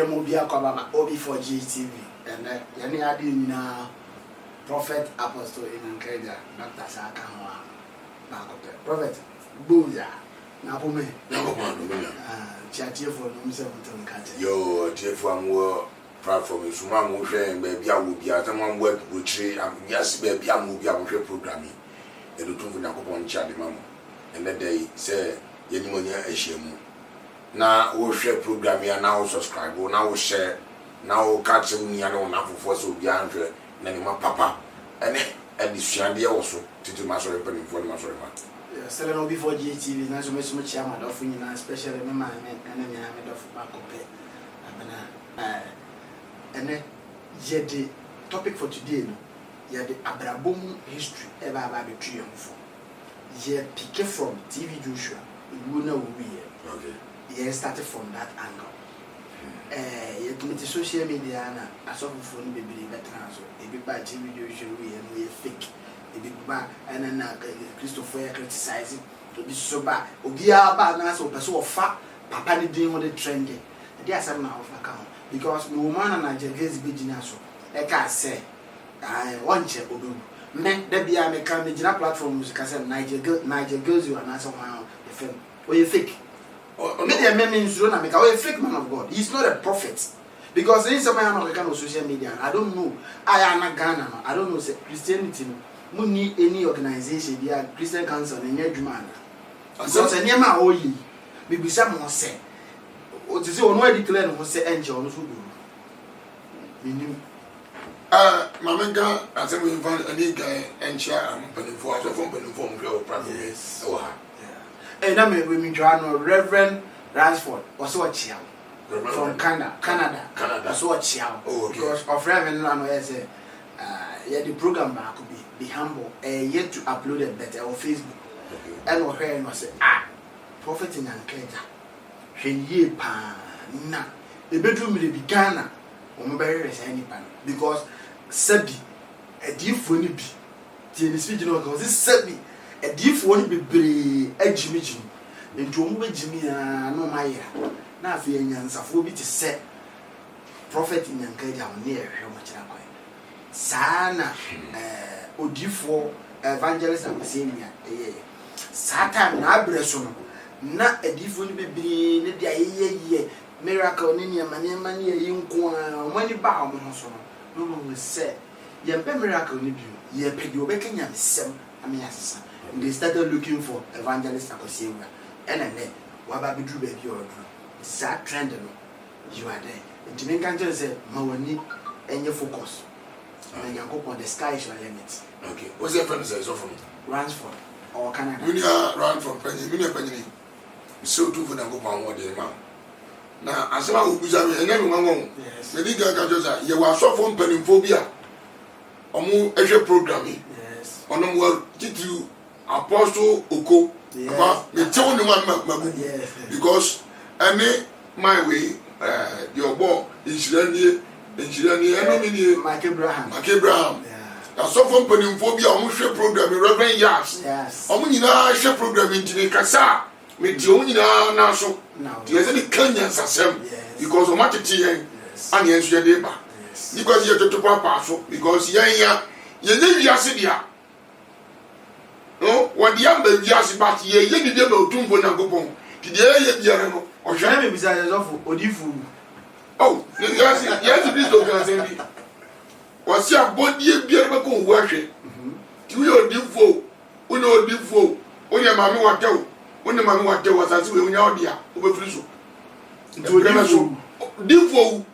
Mobia Kabama, OB4G TV, and any idea Prophet Apostle in Ankaja, Dr. Sakawa, Prophet Booza, Napume, Chatia for himself to catch. Yo, Tiff1 platform is one more friend, baby. I will be at one work with tree, and yes, baby, I will be on programming. And the two Nakupon Charlie Mamma. And that day say, Yenimonia Eshemu. Now, we'll share programming and now subscribe, or now share, now catch me and on Apple for so beyond Nanima Papa. And the Shandia also, to Master Opening for the Master. Selling OB4G TV, not so much chairman of Union, especially my and then of Bacope. And then, yet the topic for today, yet the Abrabom history ever about the triumph. Yet pick from TV Joshua, you know who we are. Okay. Yeah, started from that angle. Yet with the social media, I saw phone baby veterans, a big bad TV Joshua, we are fake. A big bad, and then Christopher criticizing to be so bad. Obia bad, and so person of fat, Papa didn't want the trendy. There's some now of account. Because no man and I just be genius. Like I say, I want you to men, there be a mechanic platforms, Niger girls, you are not somehow the film. Or you fake. Media means you don't make a fake man of God. He's not a prophet. Because there is some man on the social media. I don't know. I am a Ghana. I don't know Christianity. We need any organization, they are Christian Council and Nedman. Because a name are only. Maybe someone say. What is your no declare who say angel who do? Meaning, Mamma, I said we found a new guy and share and putting for us from putting form of problem. Yes. Oh, and I mean, we Reverend Ransford was so a child from Canada. Was so a child. Oh, because of Reverend Lano say, yeah, the program back could be humble, yet to upload it better on Facebook. And what her was say, Prophet in Ankaja. Ye pa na the bedroom will be Ghana or very any pan because Sebi a deep funny be the speech because this Sebi a deep funny be a Jimmy into Jimmy no my now if you answer to set Prophet in Yankaja near how much Sana Odifo evangelist and Messiah Satan Abreson. Na a different baby, the day miracle in your money, you go money bound. No one will say, Ye miracle in you, ye pay your bacon and some. I mean, they started looking for evangelist and then, what about the baby or sad trend? You are there. And Jamaican said, Mawani and your focus. And you go on the sky is your limit. Okay, what's your friend says from Ransford or Canada? We are run from Penny. So too for the go on what they want. Now, as I will be and everyone, the leader can just say, you are so from Pennyphobia or more Asia programming. Yes. On the world, did you Apostle Oko? About the tone one because I made my way, your ball is Michael Abraham. Now, so from Pennyphobia, almost program, Reverend Yas. Yes. Almost program into the Casa. With you now, so there's any Kenyans as them because of much tea and yes, your neighbor. Because you're to Papa, because you Yasidia. No, what the young baby Yasibat, ye did about Tumbo Nagopon. Did you hear or shall I be beside of Odifu? Oh, yes, it is. Was your body beautiful worship? You are default, we know default, when your mamma want to. When the man was there was as we know dear, over Friso. Diffo.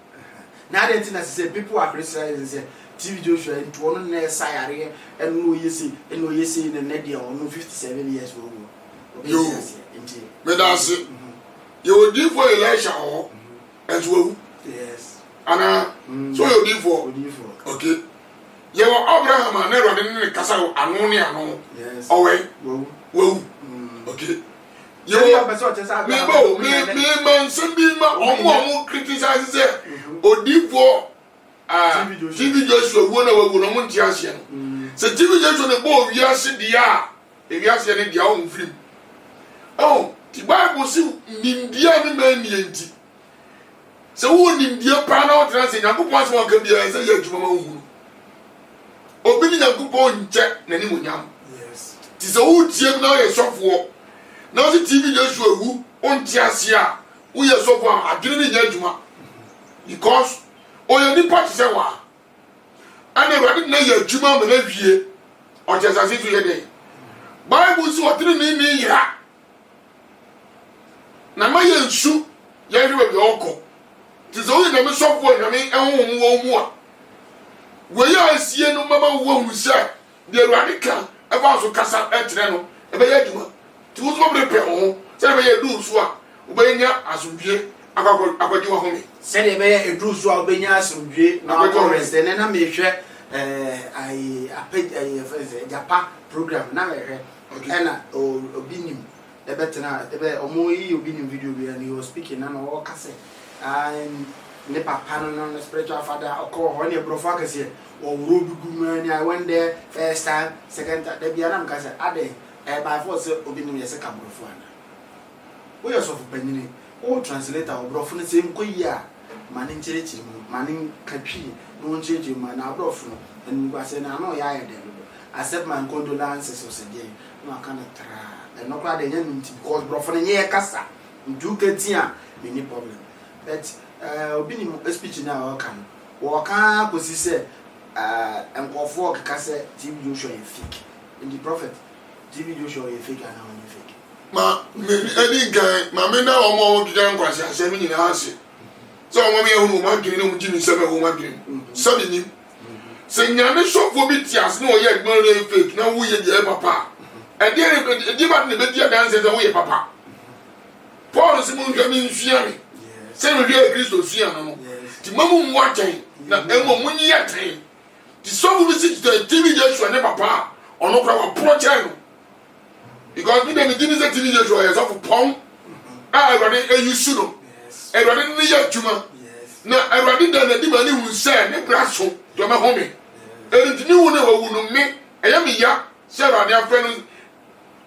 Now that necessary people are criticizing TV Joshua into one near Sire and no you see, and no you see in the Nedia or no 57 years old. You, Medasi, you will do for Elisha as well. Yes. Anna, so you did for. Okay. You were Abraham and never in the castle, Amonia. Yes. Away. Well. Okay. You are me man send me my criticize Odipo TV Joshua one of Montiasian. So TV Joshua the boy we are Sidia, if you are saying their own film. Oh, the Bible says Mindian men yenti. So who need the panel transit? Yankupon small can be as a year to Mamu. Opening a coupon check, Nanimunyam. Yes. Tis a wood gem now a software. Now the TV just who on Tiasia, we are so far, I didn't get Juma. Because, or your party say, I never didn't know your Juma Malavie, or just as if you had a Bible so didn't mean ya. Now my young shoe, you will be all. Tis only the software, I mean, and more. Where you see no mamma who said, the radical, about to Casa Etreno, a Bayaduma. To whose mother repair, say a do swap, Ubania as we be about your home. Send a do swap, Benias, now rest, and then I may share I paid a Japa program now. Anna or Obinim, the better now, the Omoi Obinim video, and he was speaking and all cassette. And Nepa Panon on the spiritual father, or call on your profocus here, or Ruby Gumani. I went there first time, second time, the Bianam Casa, Ade, by force Obinim, a second profana. We are so for Penny, all translator or Brofun, the same Koya, Manning Church, Manning Kapi, no change in my now Brofun, and was saying, I know I had them. I said my condolences was a day, no, I cannot try, and no crowd because Brofun and Yea Casa, do get here, many problem. But Obinim speech now can walk up was he said and go for cassette TV Joshua fake in the prophet TV Joshua fake and how you fake. Ma, any guy, Mamma or more young was 7 in house. So, when we are getting Jimmy 7 woman game, suddenly saying, Yana shop for me, yes, no, yet, no fake, no, we are papa. And then give up the media dances away, papa. Paul Simon Jamin Fiani. Say we hear Christo Siano. The Mamu watching, not Emo Muni at him. The song visit the TV Joshua never papa or no crowd project. Because we didn't see TV Joshua as of Pong. I rather a Yusuno. I rather than the Juma. Now I rather than the Dimani who said, Nebrasso, to my home. And the new one who will make I am a ya, Sarah, their friends,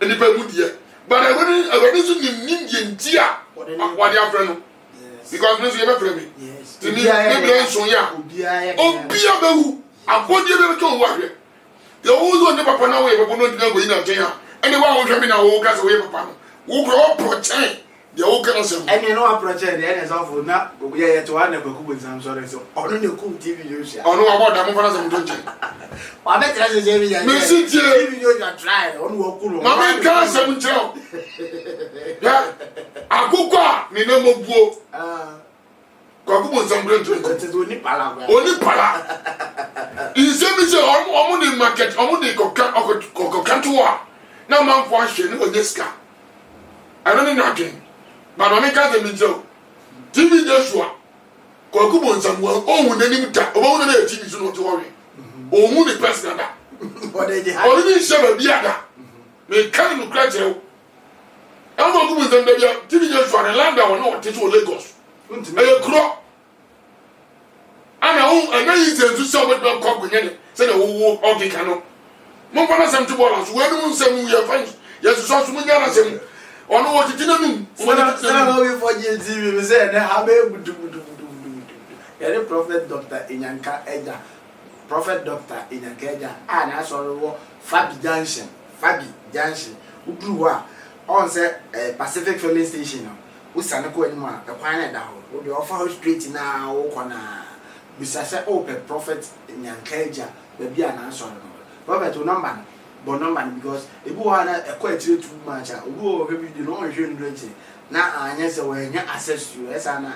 and the Bermudia. But I wouldn't Indian dear what they are friend. Because Miss Yabba, yes, to me, maybe so young. Oh, be a boo, I put you never told warrior. The old one never put away, but not go in a jail. Anyone will come in our walk as a way, Papa. Who grow up protect the old girls. And you know, I protect the end is awful now, but we are to one of the cool with some sort of so. Only the cool TV you share. Oh, no, about the moment I'm doing. I bet that's a TV you try on walk. Mamma can't some job. Yeah. Akuka ni nemo buo kwa kubo nsambro nto oni pala insemi se omo ni market omo ni kokantoa na manfo ahwe ni onyeska anani nothing but o me ka dem njo TV Joshua kwa kubo nsambro ohun nanim ta obo na TV so no to worry ohun ni person da o ni sheba biada me kan no krache I'm not going to the TV Joshua and land down or teach you Lagos. A crow. And I used to somewhat not cock with any, said a whole okay canoe. Mompana some two ballers, where do you say we are friends? Yes, so soon you are saying, or no, what you didn't know. When I know for you, TV said, I be able to do. You're a prophet doctor in Yanka Edja, prophet doctor in Yanka, and I saw Fabi Junction, who grew up. On say Pacific filling station we sanako anymore the kwan da ho we offer straight now wo kona bisa say prophet Nyankaja baby ana so no prophet number but number because e bu wa na e kwa tire too much obi o be bi no hwe ndu na anya say we nya access to esa na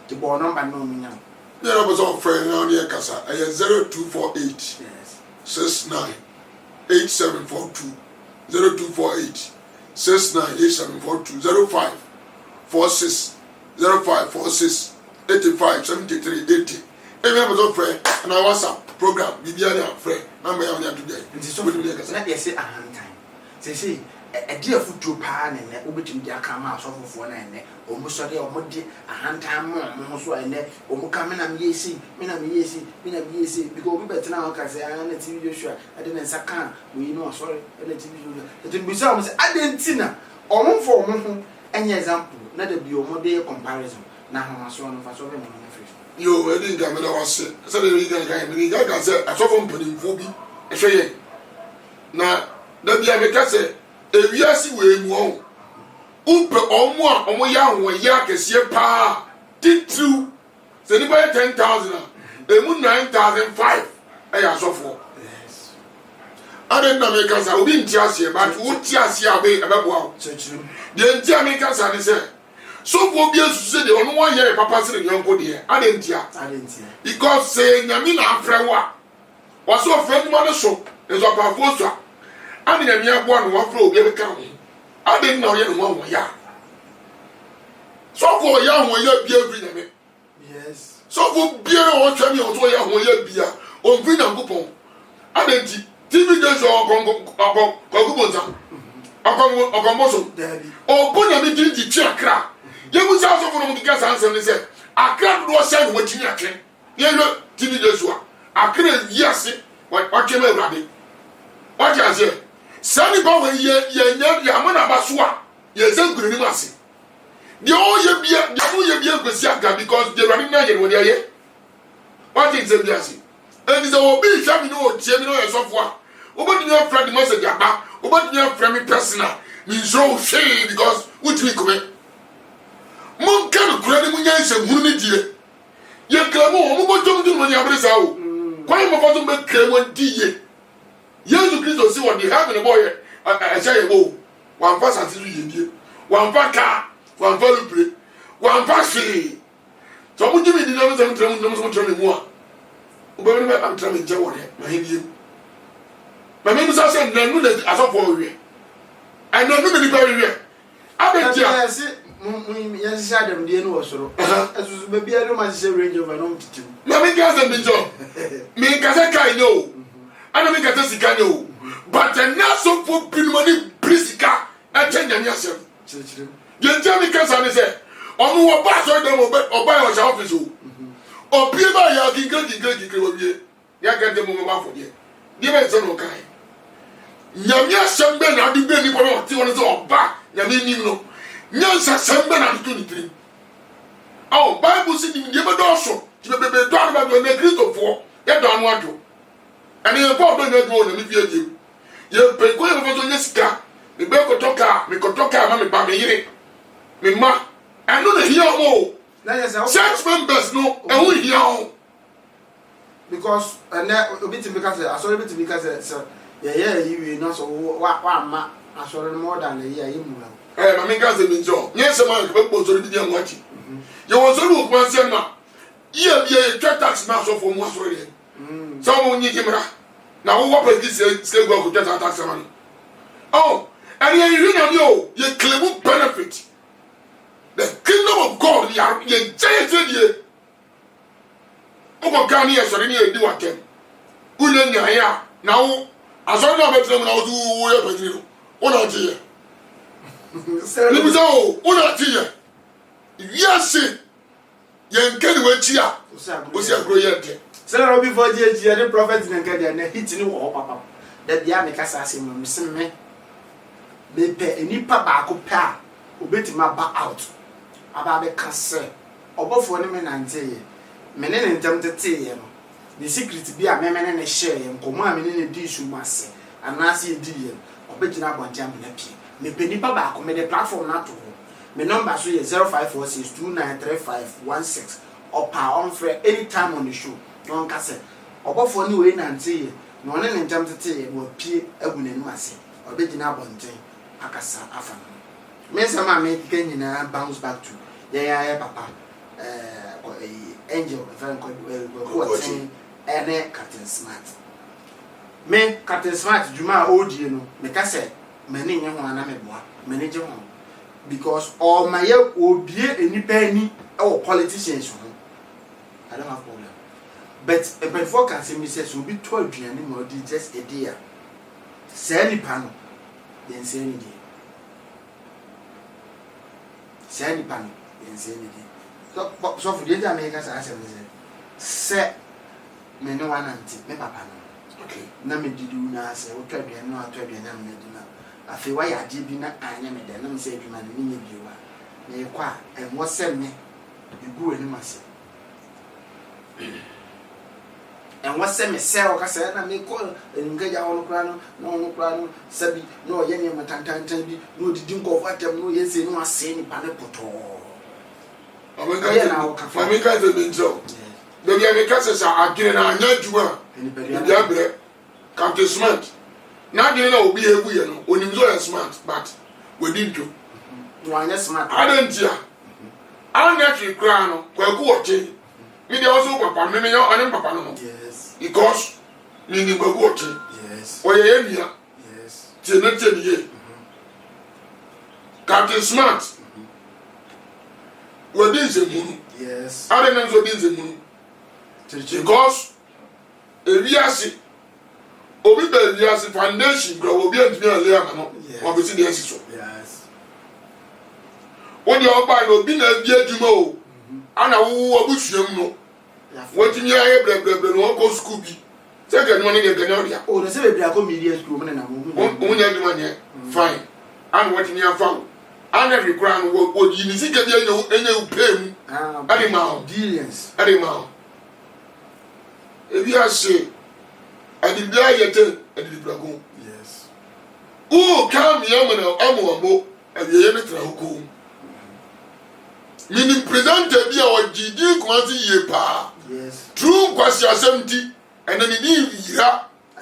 the bo number no munya there was all friend on here kasa 0248 yes 69 8742 0248 698742 05 46 05 46 85 73 80. Every episode friend and our WhatsApp program. Bibiana friend. Number on there today. And so we let me say a hand time. Say a dear foot to pan and obitim dia kama so for na ene omusori omodi a hand time mo so ene omukame na miyesi because we better now can say na TV Joshua I didn't saka we know sorry na TV Joshua it be say adentina omfo enye example na da bi omode comparison na ho no fa so be mo na free yo edi nga me na wase se de riga ga me ga se asofo mpanimfo bi ehwe na da bia me ka se ewiase we mu o umpe omo a omo ya ho ya kese pa titru se ni ba 10,000 emu 9,500 aya asofo yes ade na me ka sa obi nti ase but wo ti ase abe ebebo a chechirim de nti a me ka sa ni se so for bi asu se de ono wa ye papa se de yonko de ade nti because say nyame na afrewa waso ofrem mo no so ezo pa fo so ade nyame abo no wa fro obi be ka ho ade na ye no ho ya so for ya ho ya bi every nyame yes so for bi o twa mi o so ya ho ya bia o vi na ngopon ade nti TV dey so ogonza ogonmoso o bonya mi di twa akra ye mu sa so for no kika sanse ni se akra do se no watini akre ye lo TV dey so akra yase wa kema urade wa ti ase sani ba we ye nya ya mo na ba so a ye ze nguru ni mase de o ye bia de mo ye bia kwesi aka because de rani na ye no de ye wa ti ze bia ase and is our big family no tie mi no ye so fo a obodi no friend message aba obodi no friend me personal me so shey because what we come mon kan kura ni munya nse hunu ni die ye klamo mo bo jom dun mo nya bresa o kwai mo fa so be klamo die Yesu Kristo si what the have in boy a say go wan fa santi ye die wan fa ka wan fa lubre wan fa shi so mo jimi di na mo tram mu a obo ni am tram je wo re ma hedi ma me musa say nanu na asofo wi I know no many very well abetia yes yes adam die no osoro azuzu be bia no ma se range over no titim na me gas and bijo me gas kai no ana me gas sika no but na so for pinmoni prisika a change anya sem chichirim ye tell me gas and say omo wo ba so dem oba your office o pie ba ya giga obi ya ga dem mo ma fo die die be so no kai nyamia sembe na adu be ni bono ti won so oba nyamia ni no nyansa sembe na adu ni tiri aw bible si ni de be do so ti be do adu ba do na Kristo fo ye do anu adu ani e po do na do na mi fie die ye pe ko ye fo so nyesika me be ko toka ma me ba me yire me ma anu na hiya mo na yes church members no e hu hiya o because na obi ti because asori obi ti because yeah you know so wa ma asori more than a year you mu ma me gas me njo nyese ma ke be so di dem wachi ye wo so lu kwa se ma ye bia tax na so for mu asori ye so mo nyi kimra na wo wa pe se go ko tax ma oh and you know you claim benefit the kingdom of God ye giant ye o ko kan ye sori ni e di watem ule nya ya na wo asori na be tell na wo du ye pe ni o na ti ye Libizo, una tia. Yes, yen kedi we tia. Osi agro yente. Say no before JG the prophet in kedi na hit ni wo papa. Da bia me kasa ase mo sim me. Me pe enipa ba ko pa. Obetima ba out. Aba be kase. Obofo ni me nante ye. Me ne ntem tete ye no. The secret bia me ne share ye nkomo a me ne di su mase. Anase di ye. Obegina bontia me na pie. Me penipa ba ko me the platform na to me number so is 0546293516 opa on free anytime on the show no nka se obofo ni we nante ye no ne ntam tete ye wo pie agunani mase obegina bonten akasa afa me se ma me kenyina bounce back to ya papa angel friend ko ten ene Captain Smart me Captain Smart juma odie no me ka se many young one na me boa manager one because all my obie enipa ani or politicians I don't have problem but before can say me say so be 12 duane mo di just a day say nipa no yen say ni dey say nipa no yen say ni dey so for the America say me no one anti me papa no okay na me didu na say o 12 duane no 12 duane na me di na afi wa ya je bi na anya me de na me say adwuma ni nye biwa na ye kwa enwo se me you go any mass. And what semi sell Cassette and make call and get our crano, no crano, Sabi, no Yenny Matantan, no the Dink of what no yes, no saying Panapoto. I mean, guys have been so. The Yamicas are getting our natural, and the Captain Smart. Now you know, be a weird when you are smart, but we didn't do. Why smart? I don't hear. I'm naturally crown, well, go watching. Me also papa, me and papa. Yes. Because me go watching. Yes. Or yeah. Yes. Till Captain Smart. What is the moon? Yes. I don't know what is the moon. Because if you see, Obi Beviasi foundation grow will be a layer, or we see the answer. Yes. When you are by no dinner, dear Jumo, and I will wish you know. What in your hair, no go Scooby. Second one in the Canaria. Oh, the same black media school, and I'm only fine. And what in your phone? And every crown would you see any pay animal, billions, animal. If you are say, I did die yet, I did Bragon. Yes. Oh, come here, Amo, and the Emetra. Meaning presented here or GD Quanti Yepa. Yes. True question 70, and then a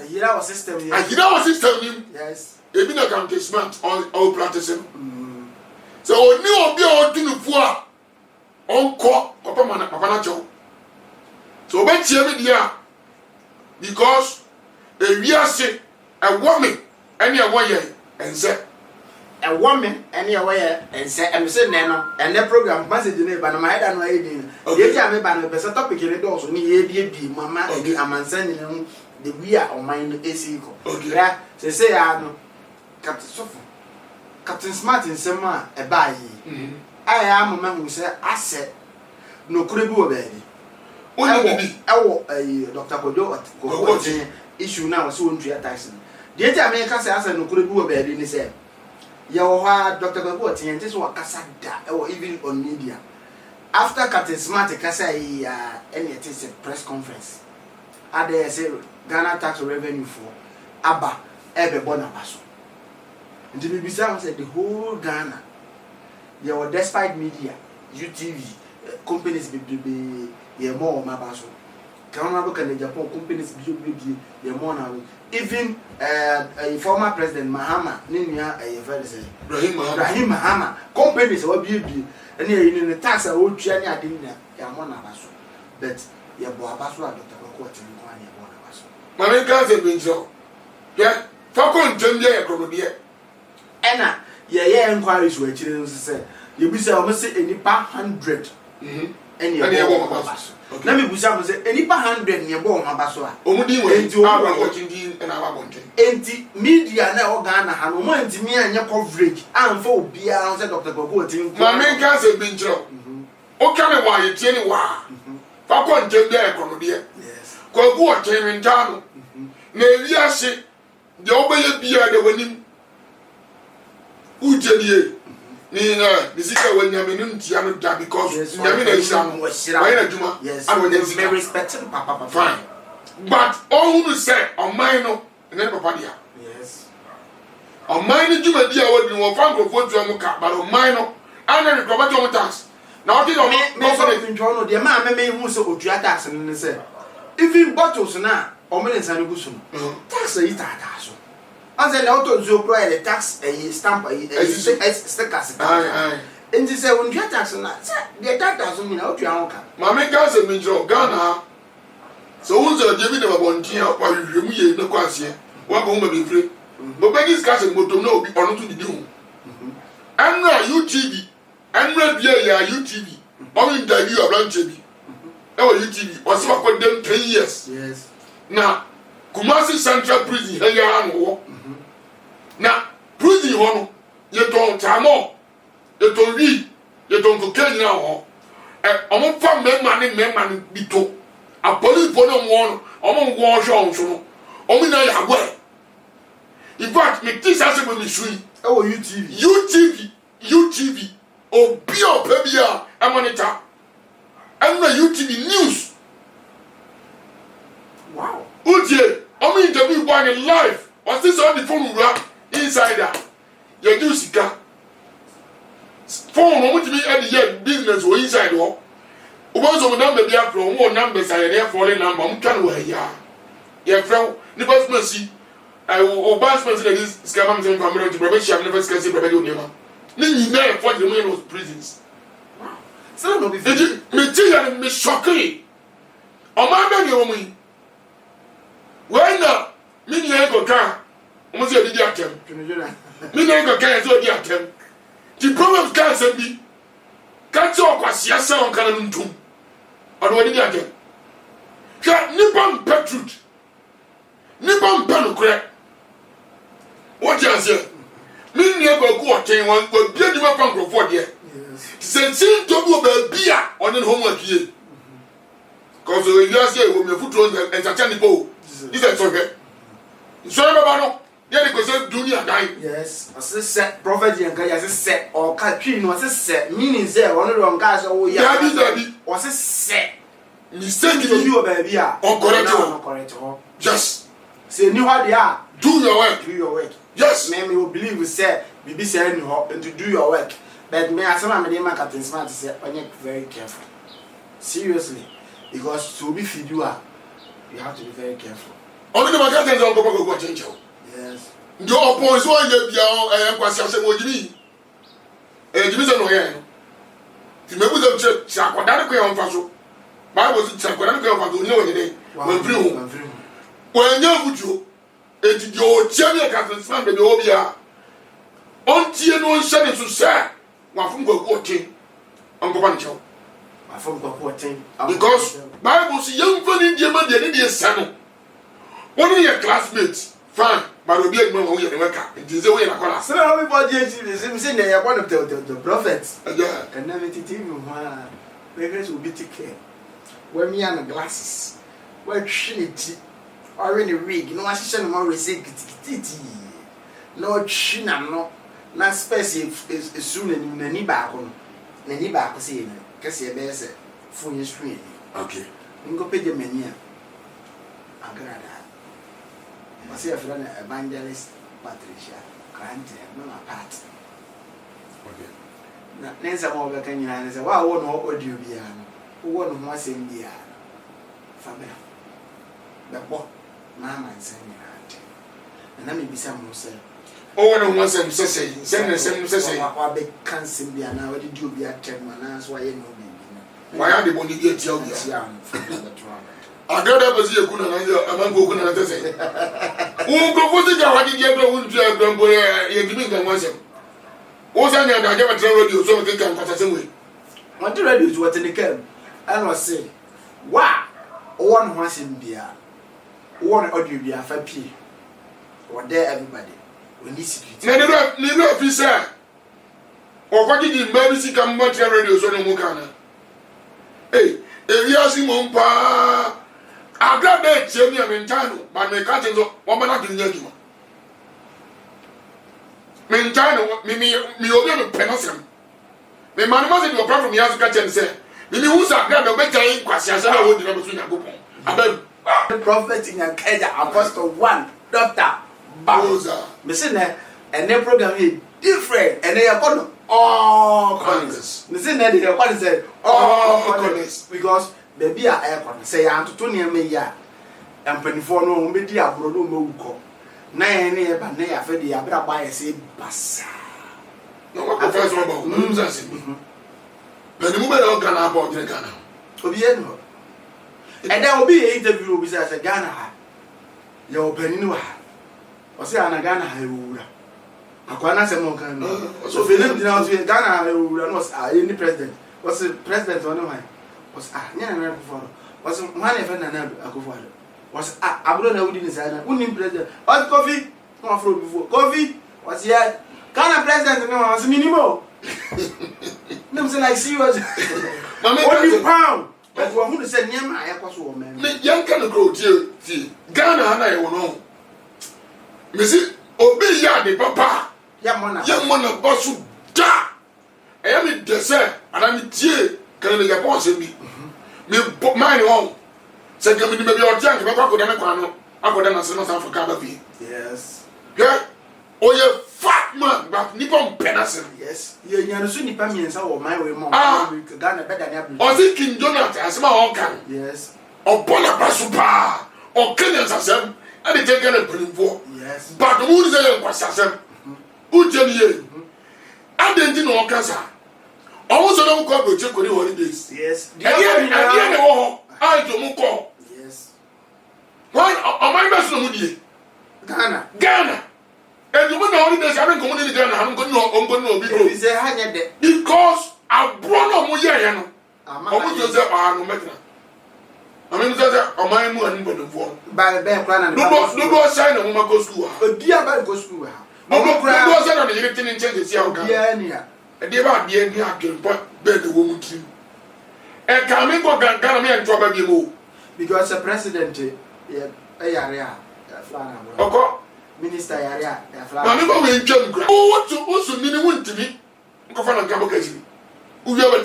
year our system. A year our system. Yes. A been a country smart or practicing. So, new be all to the poor on court, Papa Joe. So, when she ever dear, because a year say a woman, any away, and say a woman, any away, and say, and say, Nano, and the program message in it, but my head and my eating. Okay, I'm a better topic in it also. Me, be mamma, I'm sending the we are on mine AC. Okay, say, I know Captain Sofa. Captain Smart in Sema, a buy. I am a man who said, I said, no could be a baby. Dr. Kodo issue now so on Tria Tyson. The American says, I no could be a baby in his head. You had Dr. Kodo, and this was Cassada, or even on media. After Captain Smart, Cassa, any press conference. I dare say Ghana tax revenue for Abba, Ebe Bonabaso. And to be bizarre, said the whole Ghana, you were despite media, UTV, companies be more Mabaso. Canada and Japan companies be more now. Even a former president Mahama, Ninia, a very say, Rahim Mahama, companies will be and in the tax I would share your dinner, Yamona Baso. But your Boabaso, Dr. Court and Bonabaso. My guys have been so. Yeah, Falcon Jumia, Colombia. Anna, yeah, inquiries were children say, you be almost any 100 and your Bonabaso. Let me say any 100 near Bonabaso. Omudi went to our watching and our wanting. Anti media now Ghana, and one to me and your coverage, and for beyond Dr. Cocotin. My main cars have been dropped. O can why you tell you why? Falcon Jumia, Colombia. Yes. Coco came in town. Maybe I say, the obey beer the winning. Ujeli, Nina, the sister when Yamin Tiano da because Yamin is Juma. Yes, I was very respected, Papa. Fine. But all who say on mine, and then Papa. Yes. On mine, Juma, dear, what you want from Fotomuka, but on mine, and then Roberto tax. Now, did I make Toronto, the man may move so to tax and say, if you bottles now, or minutes and Gusun, tax a tax. As an auto zopro the tax a stamp a stickers. And this when you tax on that, the tax doesn't mean out your uncle. Mamma doesn't mean Ghana. So who's a David of a bontia while you remove no quasi? One woman be free. But by this castle, what to know be on to the doom. And now UTV, and red year UTV, only the you are branching. Our UTV was what for them 10 years. Yes. Now, Kumasi Central Prison, here you are. Now, prison one, you don't tamo, you don't read, you don't go kill now. I'm from men be told. A police for them one, I'm on show, so only now you have well. In fact, me this has to be sweet. Oh, UTV, oh, pure pebia, I'm on it. I'm not UTV news. Wow. Utie, I'm interview by live. What's this on the phone rap insider? You do sika. Phone want to be at the business or inside or. Once of number be up from more numbers I there falling number. I'm trying to ya. Yeah, from the best mercy. I will pass mercy like this scam and family to prevent you. Never scarcely prevent you. Then never fought the man was prisons. Wow. So no be material me shocking. O ma be me omu. When na me ni e go kan. O mo se di atem. Me ni e go kan so di atem. The problem can say be. Ka ti o kwasia se on kan ntum. O do di atem. Ka ni bam petrut. Ni bam panu kure. What you say? Me ni e go ku o ten wan go bia di ma pan crofo de. Sensin to go be bia on the homework here. Cause you say we me foot entertain people. This is okay. So baba no, ye dey go say dunia dan. Yes, as say prophet yan guy as say or ka twi no as say meaning say one don ka say wo ya. Dabi. O say mistake to you baby a. On correct you. Correct ho. Yes. Say ni what dia. Do your work. Do your work. Yes. Me will believe we say bibi say ni ho and to do your work. But me as am dey make Captain Smart say onye very careful. Seriously, because to be feed you have to be very careful. Only the market on go change. Yes. Your opponents one ye bia kwasi ase mo jimi. Jimi se no ye. Ti me bu se che akwada ko ye onfa so. Bible se akwada ko ye onfa so ni woni dey. Wan free hu. Wan nya futuo. Eti di o tia me Captain Smart be obi a. On tie no nse ne so say. Wa fun go ko tin. On go ban chew. Wa fun go ko tin. Because Bible say young funny dey man dey dey sano. One of your classmates, fine, but we'll be a man who is a worker. It is a way I call us. So, everybody is saying they are one of the prophets. Yeah. And never to tell you, the will be taken. Wear me on the glasses. Wear trinity. Or in a rig. No, I should not receive it. No, china, no. Not specific is soon in the Nibaco. The Nibaco saying, Cassia Bess, for your screen. Okay. You go pay the menu. I'm going to I see a friend, Evangelist Patricia, Grant, Mama Pat. Okay. Nancy over can you answer? Why won't audio be on? Who won't was in the Fabia? The boy, Mamma and Sandy. And let me be some who say, oh, no one said, send the same say, what big cancer be an hour did you be at 10 months? Why you know me? Why are the money get you? I got up as you couldn't go to say. Who go for the job? Did you ever would you have done where you give me the one? Was I never tell you so they can pass away? What the radio is what in the camp? I was say, wow, one once in beer, one audio be a 5p. Or there, everybody. We need security. Never officer. Or what did the BBC come much radio so no more? Hey, if you are seeing Mompa. I grab that Jamie and Mentano, but my catching up, one man not in Yankee. Mentano, me over Penosum. The man must have come from Yazaka and say, the news are glad of better in Quasias. I would never between a couple. The prophet in a Kaja, Apostle 1, Doctor Bowser. Missing and their program is different, and they are called all colleges. Missing that they are called say all colleges because. Baby, I aircon say I'm to Tony and me ya. And 24 no media brodo moco. Nay, near Banea Fedi, Abra by a say Bassa. No, what the first one about but the moment of Ghana about the Ghana. Obieno. And there will be an interview with us a Ghana. Your Penua. Or say Anna Ghana, I would. Aquana Samoncan. So Philip did not say Ghana, I would not any president. Was the president on the way? Was was one event and was Abro na wudi inside unim president what coffee come from before coffee was here Ghana president no was minimum them say like serious only pound but who say nyama ayakoso man me yanka no grow tie Ghana na e wono me see obi ya de papa ya mona bosu da e me de say ana me tie kan le Japan se bi me mine on say come me be o tian ke be kwa na kwa no akoda na se no South Africa ba fi yes yeah oye fat man but nipa penase yes ye nyano so nipa miensa wo my way mo Ghana better na o si King Jonathan asema o kan yes o bona basupa o Kenya sasem and they take a prinfo yes but who is a kwasasem who tell you and then no cancer almost don't go to check on holidays yes the wo I to mo ko yes why am I best no mudie Ghana and you know holidays I don't come in Ghana I'm going no be go say hanya de because I brought no mo ye no almost say no metra I mean that o man mu ani bodofo ba be kra na no sign no ma go school odi aba go school ha no kra say no yiri tin change si awga ya ni ha e dey ba bia ni adwempo be de wo mutim e ka me go Ghana me ento ba bi mo because the president yare a flana oko minister yare a flana ma me go we ntwam kra o so ni wuntimi ko fa na gabo kaji ubi aba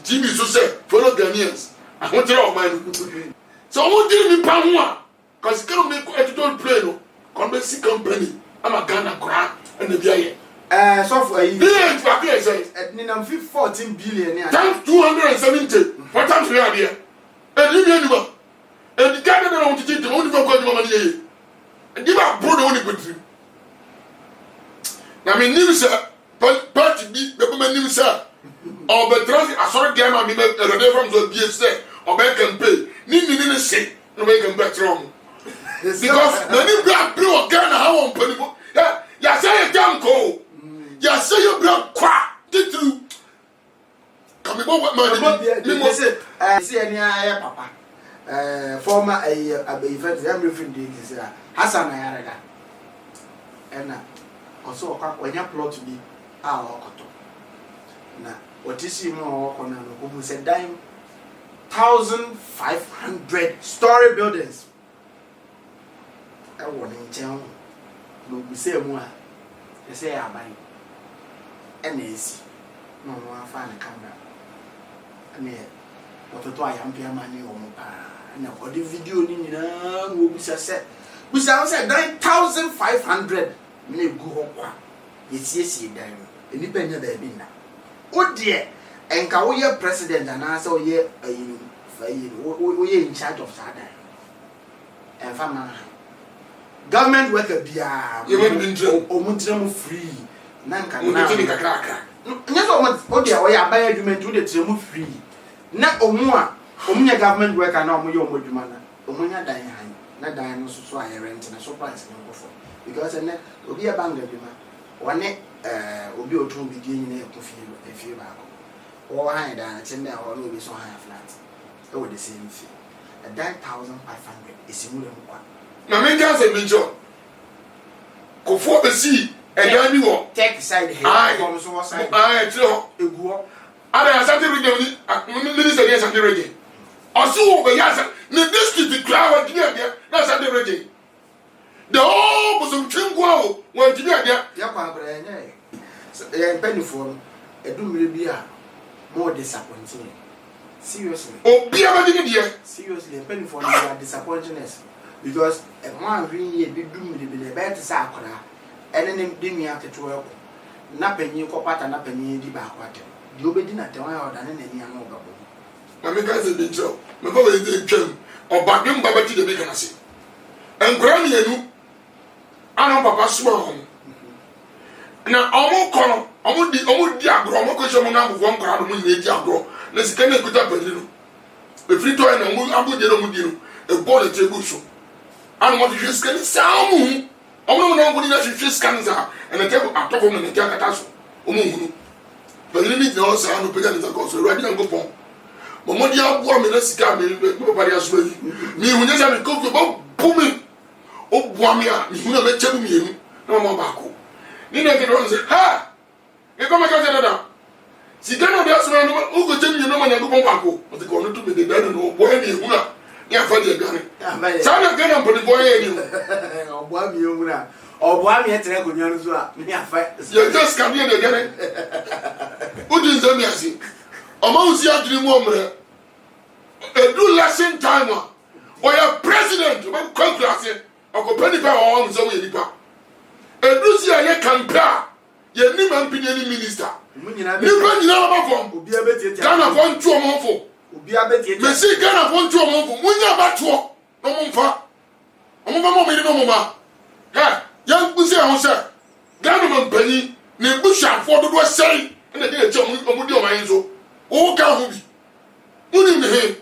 TV so say follow Ghanaians I want to know man. So I want to be Pamua. Because you can't make a total play. Come back, see company. I'm a Ghana crowd and the BIA. So for a year, I'm 14 billion. Times 270. What times we are here? And you know, and the Ghana don't want to take the only for God money. And give up broad only good dream. Now, me news, party be the woman news, or the transit. I saw a gamma, me make a from the BS. Or back and pay. Nini say no make them back wrong. Because when you black blue or Ghana, how on penny. Yeah, say a damn cold. Yeah, say you black quack. Did you come about what money? See any papa. Former a event, I'm referring to Hassan Ayaraga. And also when you plot to be our cotton. Now, what is you more on who said dime 1,500 story buildings. I want to tell you, no, we say more. They say I buy NAC. No, I find a camera. And what to I am paying money on my and now the video will be said. We said 9,500. Me go home. Yes, dime. Independent baby now. Oh dear. And can we hear president and answer we in charge of Sada and family government worker bia omuntram free nanka na nyeso o dia o ya buy argument we dey tremu free na omu a omunya government worker na omuye omodwuma na omunya dan han na dan no so aye rent na so price no go for because na obi e bang adwuma one obi otun bi die nyina e kofie ba ko or high than a 10 or maybe so high flat. Oh, the same fee. A 9,500 is more than one. Now, make us a major. Go for the sea, and then you walk. Take side here. I tell you. I something with Minister against Sunday Reggae. I saw over Yasa, the district, the crowd, that's Sunday Reggae. The whole was some trim wow, when to get there. Yeah, penny for a do more disappointing. Seriously. Oh, be about it here. Seriously, a penny for you disappointingness. Because a man really be doomed to be the better sacra, and then didn't have to work. Napping you copat and up and ye back water. You be dinner to my order and any young over. My because it's been so. My father is in or back him Baba to the vacancy. And granny, I know Papa small. Now, almost call. Almost the agro, almost question on one crowd when you agro. Let's get a good up a little. The free toy and Abu Dedo, a body table show. I don't want to just get sound. I don't know what you just scans out and a table at top of the Jackatas. But you need no sound of Pegan is a course, ready and go home. But what you have one minute, nobody has ready. Me, when you have a cook about booming. Oh, Wamia, you know, let me no more back. You know, get on and say, ha! You come and get it. Si kana dia sura no o go temi no ma na go pako o te ko no to be the dad no boy ni huna ya fa de gane sa na gana mponi boy ni o boy mi huna o boy mi etere ko nyan so a me afa you just come here de gane o din zami asi o ma usi adiri mu omre do lesson time or your president when class or penny power on some nipa do see a campaign ye ni man pin any minister nipa nyina ba form obi abeti Ghana for ntu omonfo obi abeti me see Ghana for ntu omonfo munya bato no momfa omoma mo me no moma ha yan kusi ahun se Ghana man pani ne busha for do sei na dey che omudi oman so o ka hu bi muni ne he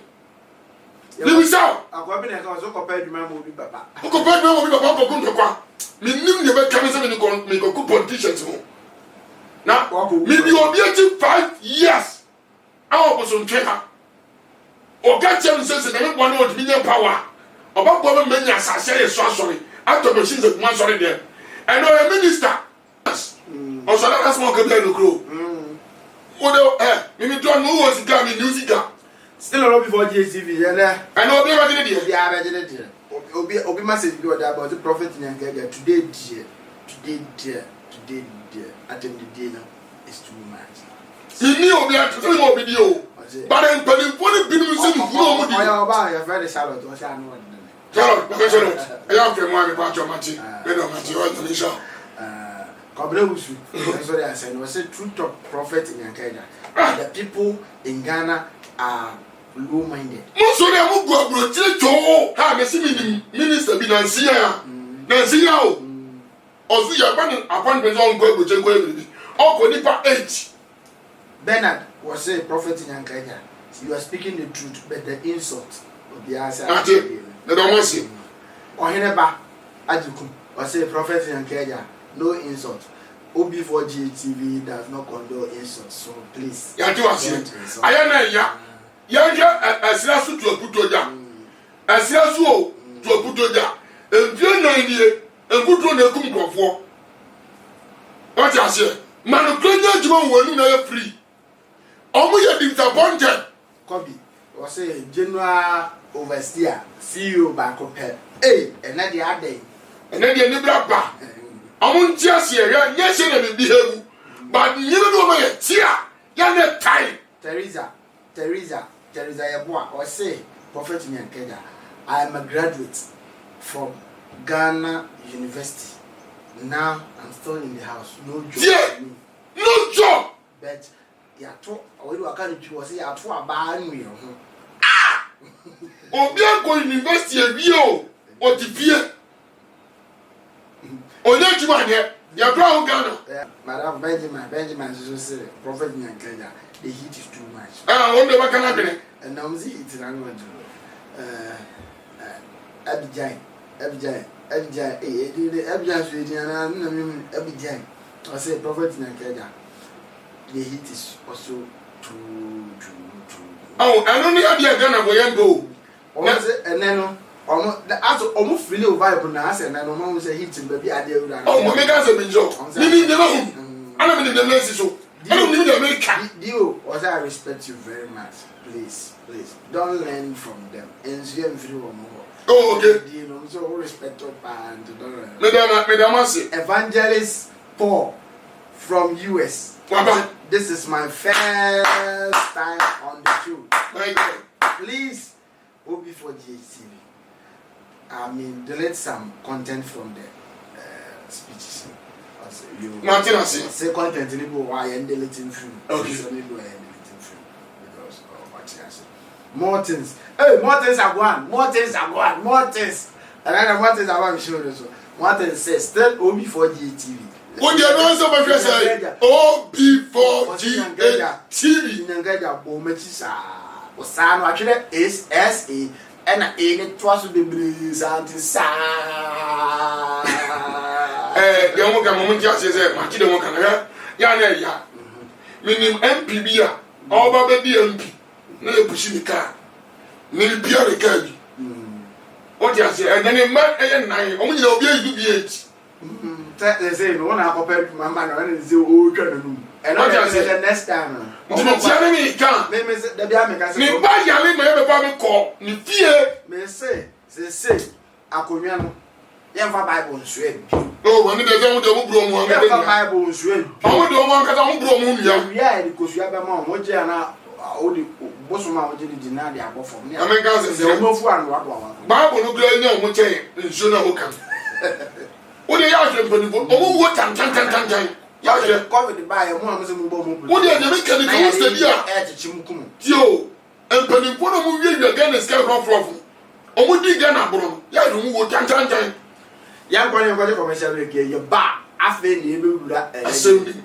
ni bi sao akwa bi na ka so kopa adwuma mo bi papa ko kopa adwuma mo bi papa ko kun kwa mi nim ne be ka me se me ko politicians mo na me bi obi ati 5 years awo bo so ntweka o ka chem se na me bone o bi nya power oba bo me nya asase ye so asori ato be shin ze kuma asori there and o minister o so na asmo ka bi no kro o de me do no wo sika me new sika still all before GTV yeah and obi ba de obi aba de de obi message bi o da about the prophet Nyankaja today attend the dinner is too much. Ini obi atun obi di o. But then peli foni binu se ni funu omo di. Oya oba ya very Charlotte o sha no one. Charlotte. Ya fe mo ami pa cho mati. Me do mati o ni sha. Kobre usu. So they say no say true top prophet Nyankaja. The people in Ghana are low minded. Mo so dey mo go abro ti jo. Ha me si minister bi Nansia ya. Nansia o. Osu ya ban appointment on go abro je go every. O nipa 8. Bernard was a prophet in Nyankaja. You are speaking the truth, but the insult of the answer. The Domasi. Or Heneba Ajukum was a prophet in Nyankaja. No insult. OB4 GTV does not condone insults, so please. Ya do as I am ya. Ya asirasu to putoja. Asirasu to putoja. Envie na nie. Envuto na kum krofo. What you say? Man Kenya juma wonu na free. Omo ye disappointed. Kobi was a general overseer, CEO back up. Hey, and na the other. And then the libra ba. Omo ntia se ya nye se na be behave. But you know no me tia. Ya na time. Teresa Yeboah or say Prophet Nyankaja, I am a graduate from Ghana University. Now I'm still in the house. No job. Yeah. No job. But ya to owe wa kan twi say ya to aba anu ho. Obi go university ewie o ti fie. Onya juma de ya bra o Ghana. Madam Benjamin so say Prophet Nyankaja, the heat is too much. On the bakana bene. And now see it na no Abidjan so ediana na Abidjan. I say Prophet Nyankaja, the heat is also too. Oh, I don't know the Ghana for yambo. And then almost feel vibe na say na no say heat baby ade ura. Oh, mo mega say binjo. Ni never home. I don't need the nurse so. I don't need the American. Dio, was I respect you very much. Please. Don't learn from them. And see them free one more. Oh, okay. You know, so respect up and don't. Madam Evangelist Paul from US. This is my first time on the show. My God. Please, OB4 GTV. I mean, delete some content from the speeches. Martin, say content in the why and deleting film. Okay. Because what you say. More things. Hey, more things are gone. More things. And then more things are show you so. More things says still OB4 GTV. What you know so my friend say? OB4 GTV. Nyankaja bomachisa. Osano actually is SA and a it was be breeze anti sa. The one can moment just say, Martin, one can ya. Meaning MPB, all baby MP. No pushing the car. Nearly be a car. What you say, and then a man and nine, only will be UBH. They say, no one I compared to my man and the old room. And what you say the next time. You can't. Maybe the Biamica. Nobody, I may have a call. You fear. May say, Akonyano. Yemfa Bible nswe. Oh, when they don't do Bible nswe. I want to want that I won't grow moon. Yeah, because you have a mom. What you are now, bosoma o jeli dina de abofo me America se o mofu an wa do wa Bible no gre nya o mo che nso na wo kan wo de ya hwe mpani o mo wo tan ya hwe covid ba ya mo am se mo bo mo wo de ya me kan ko wo stadi a e chichim kum tio mpani ko no mo wie Ghana ska frofrofo o mo di Ghana bro ya hwe mo wo tan ya ko ne ko commercial break ye ba afa ni ebe wura asem